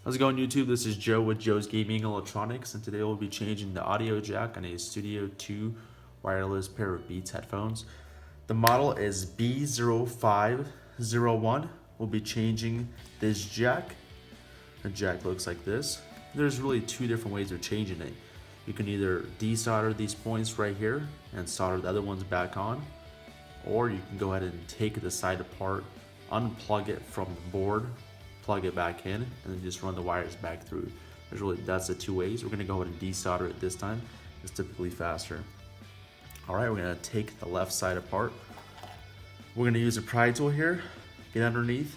How's it going, YouTube? This is Joe with Joe's Gaming Electronics, and today we'll be changing the audio jack on a Studio 2 wireless pair of Beats headphones. The model is B0501. We'll be changing this jack. The jack looks like this. There's really two different ways of changing it. You can either desolder these points right here and solder the other ones back on, or you can go ahead and take the side apart, unplug it from the board, plug it back in, and then just run the wires back through. That's the two ways. We're gonna go ahead and desolder it this time. It's typically faster. All right, we're gonna take the left side apart. We're gonna use a pry tool here, get underneath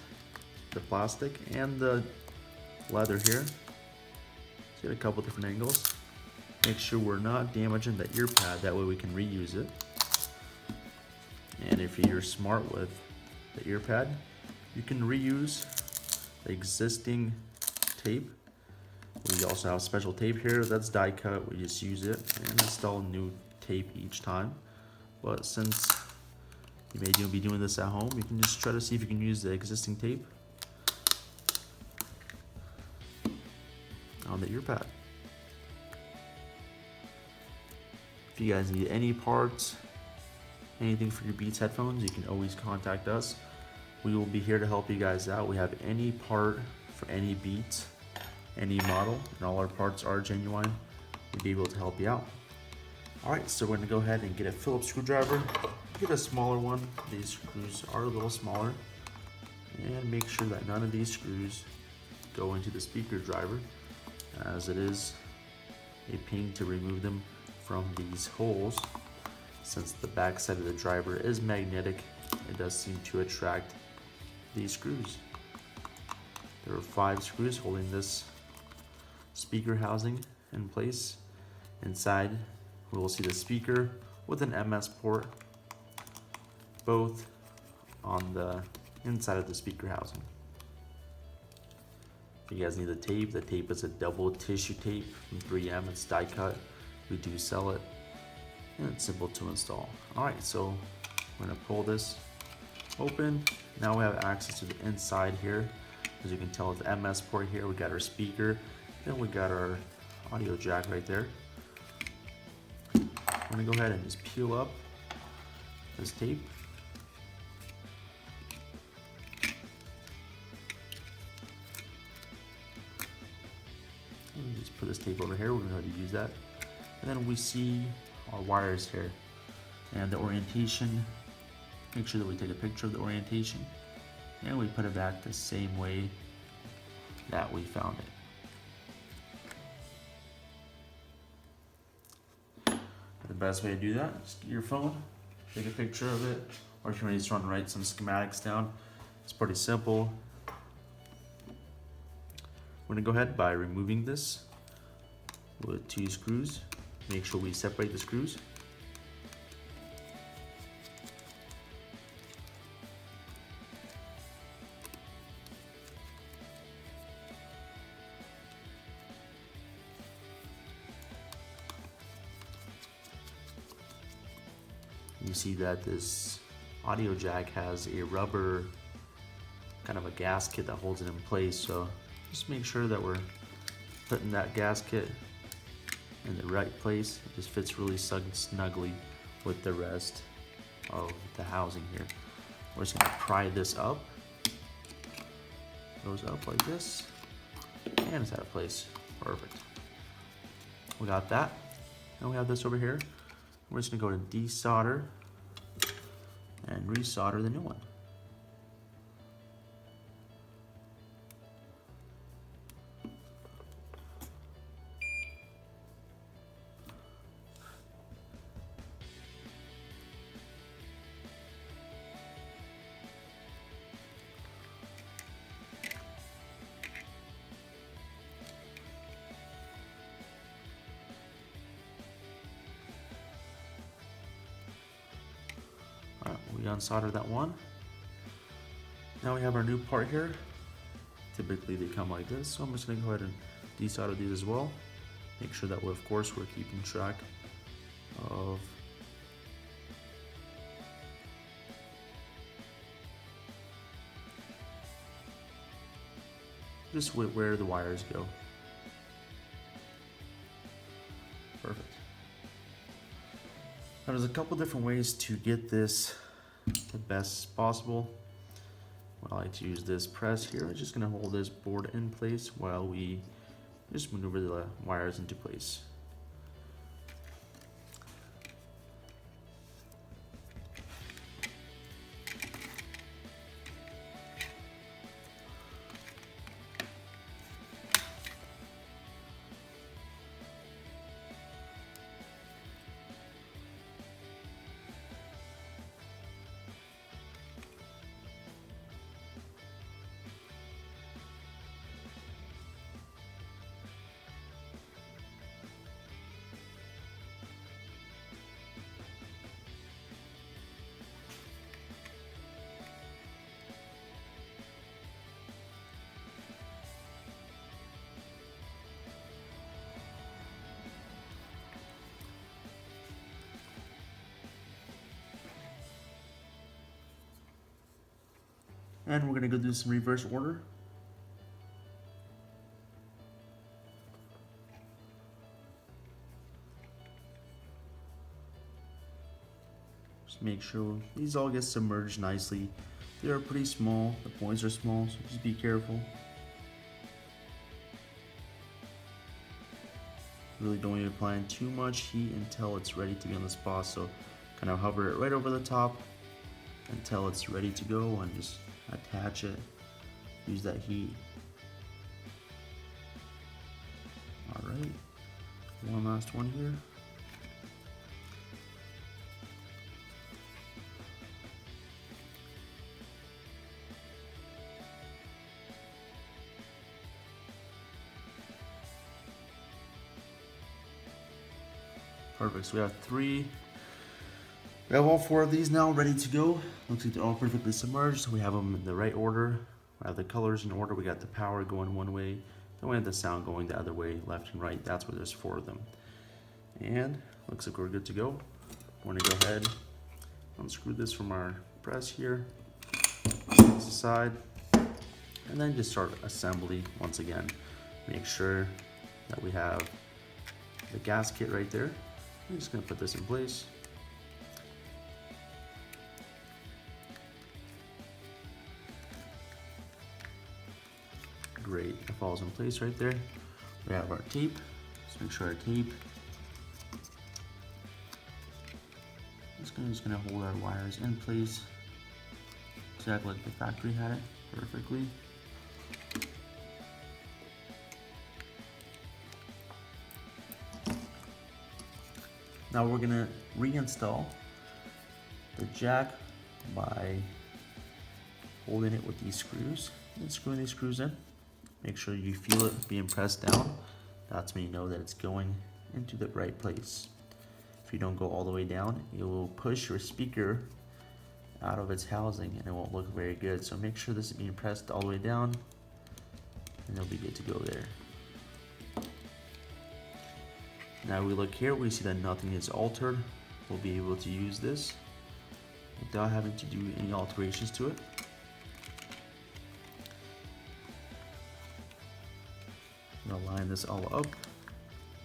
the plastic and the leather here. So get a couple different angles. Make sure we're not damaging the ear pad, that way we can reuse it. And if you're smart with the ear pad, you can reuse the existing tape. We also have special tape here that's die cut. We just use it and install new tape each time. But since you may be doing this at home, you can just try to see if you can use the existing tape on the ear pad. If you guys need any parts, anything for your Beats headphones, you can always contact us. We will be here to help you guys out. We have any part for any Beats, any model, and all our parts are genuine. We'll be able to help you out. All right, so we're gonna go ahead and get a Phillips screwdriver. Get a smaller one. These screws are a little smaller. And make sure that none of these screws go into the speaker driver, as it is a pain to remove them from these holes. Since the back side of the driver is magnetic, it does seem to attract these screws. There are 5 screws holding this speaker housing in place. Inside, we will see the speaker with an MS port, both on the inside of the speaker housing. If you guys need the tape is a double tissue tape from 3M. It's die cut. We do sell it, and it's simple to install. All right, so we're gonna pull this open. Now we have access to the inside here. As you can tell, the MS port here, we got our speaker, then we got our audio jack right there. I'm gonna go ahead and just peel up this tape. And just put this tape over here, we're gonna go ahead and use that. And then we see our wires here and the orientation. Make sure that we take a picture of the orientation and we put it back the same way that we found it. The best way to do that is get your phone, take a picture of it, or if you just want to write some schematics down, it's pretty simple. We're gonna go ahead by removing this with 2 screws. Make sure we separate the screws. You see that this audio jack has a rubber, kind of a gasket that holds it in place, so just make sure that we're putting that gasket in the right place. It just fits really snugly with the rest of the housing here. We're just gonna pry this up. Goes up like this, and it's out of place. Perfect. We got that. Now we have this over here. We're just gonna go to desolder and resolder the new one. We unsolder that one. Now we have our new part here. Typically they come like this, so I'm just gonna go ahead and desolder these as well. Make sure that of course we're keeping track of just where the wires go. Perfect. Now there's a couple different ways to get this the best possible. I like to use this press here. I'm just gonna hold this board in place while we just maneuver the wires into place. And we're gonna go do some reverse order. Just make sure these all get submerged nicely. They are pretty small, the points are small, so just be careful. Really don't need to apply too much heat until it's ready to be on the spot, so kind of hover it right over the top until it's ready to go and just attach it, use that heat. Alright, one last one here. Perfect, so we have all four of these now ready to go. Looks like they're all perfectly submerged. We have them in the right order. We have the colors in order. We got the power going one way. Then we have the sound going the other way, left and right. That's where there's four of them. And looks like we're good to go. We're gonna go ahead, unscrew this from our press here, this aside, and then just start assembly once again. Make sure that we have the gasket right there. I'm just gonna put this in place. Great, it falls in place right there. We have our tape. Let's make sure our tape. Just gonna hold our wires in place, exactly like the factory had it, perfectly. Now we're gonna reinstall the jack by holding it with these screws and screwing these screws in. Make sure you feel it being pressed down. That's when you know that it's going into the right place. If you don't go all the way down, it will push your speaker out of its housing and it won't look very good. So make sure this is being pressed all the way down and it'll be good to go there. Now we look here, we see that nothing is altered. We'll be able to use this without having to do any alterations to it. I'm gonna line this all up,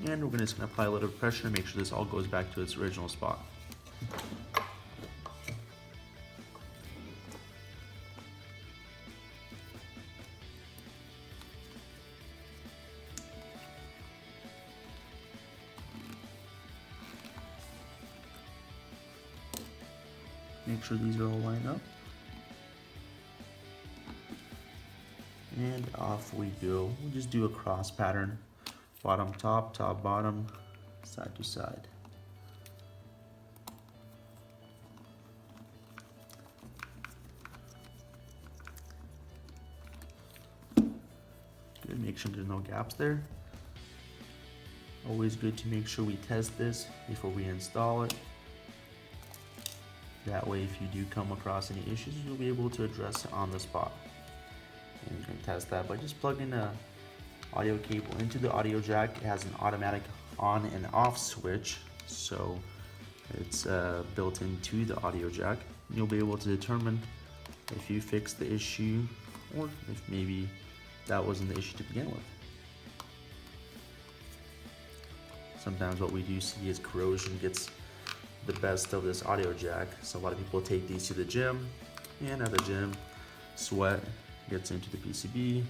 and we're just gonna apply a little pressure to make sure this all goes back to its original spot. Make sure these are all lined up. And off we go. We'll just do a cross pattern. Bottom, top, top, bottom, side to side. Good, make sure there's no gaps there. Always good to make sure we test this before we install it. That way, if you do come across any issues, you'll be able to address it on the spot. And you can test that by just plugging a audio cable into the audio jack. It has an automatic on and off switch, so it's built into the audio jack. You'll be able to determine if you fix the issue or if maybe that wasn't the issue to begin with. Sometimes what we do see is corrosion gets the best of this audio jack. So a lot of people take these to the gym, and at the gym, sweat gets into the PCB,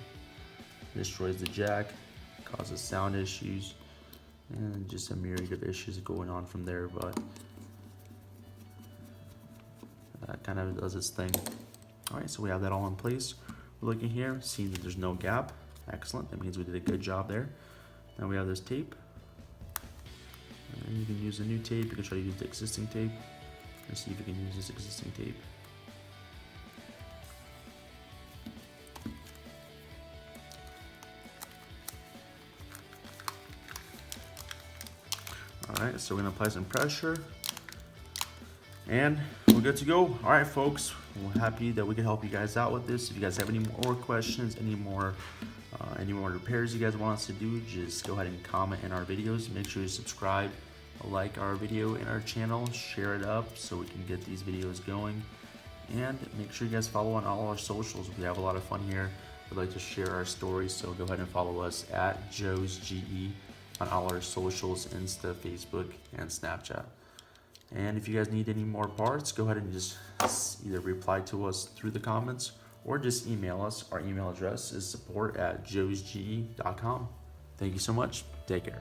destroys the jack, causes sound issues, and just a myriad of issues going on from there. But that kind of does its thing. All right, so we have that all in place. We're looking here, seeing that there's no gap. Excellent, that means we did a good job there. Now we have this tape. And you can use a new tape, you can try to use the existing tape. Let's see if you can use this existing tape. Alright, so we're gonna apply some pressure. And we're good to go. Alright folks, we're happy that we can help you guys out with this. If you guys have any more questions, any more repairs you guys want us to do, just go ahead and comment in our videos. Make sure you subscribe, like our video in our channel, share it up so we can get these videos going, and make sure you guys follow on all our socials. We have a lot of fun here. We'd like to share our stories, so go ahead and follow us at Joe's GE on all our socials, Insta, Facebook, and Snapchat. And if you guys need any more parts, go ahead and just either reply to us through the comments or just email us. Our email address is support@joesge.com. Thank you so much. Take care.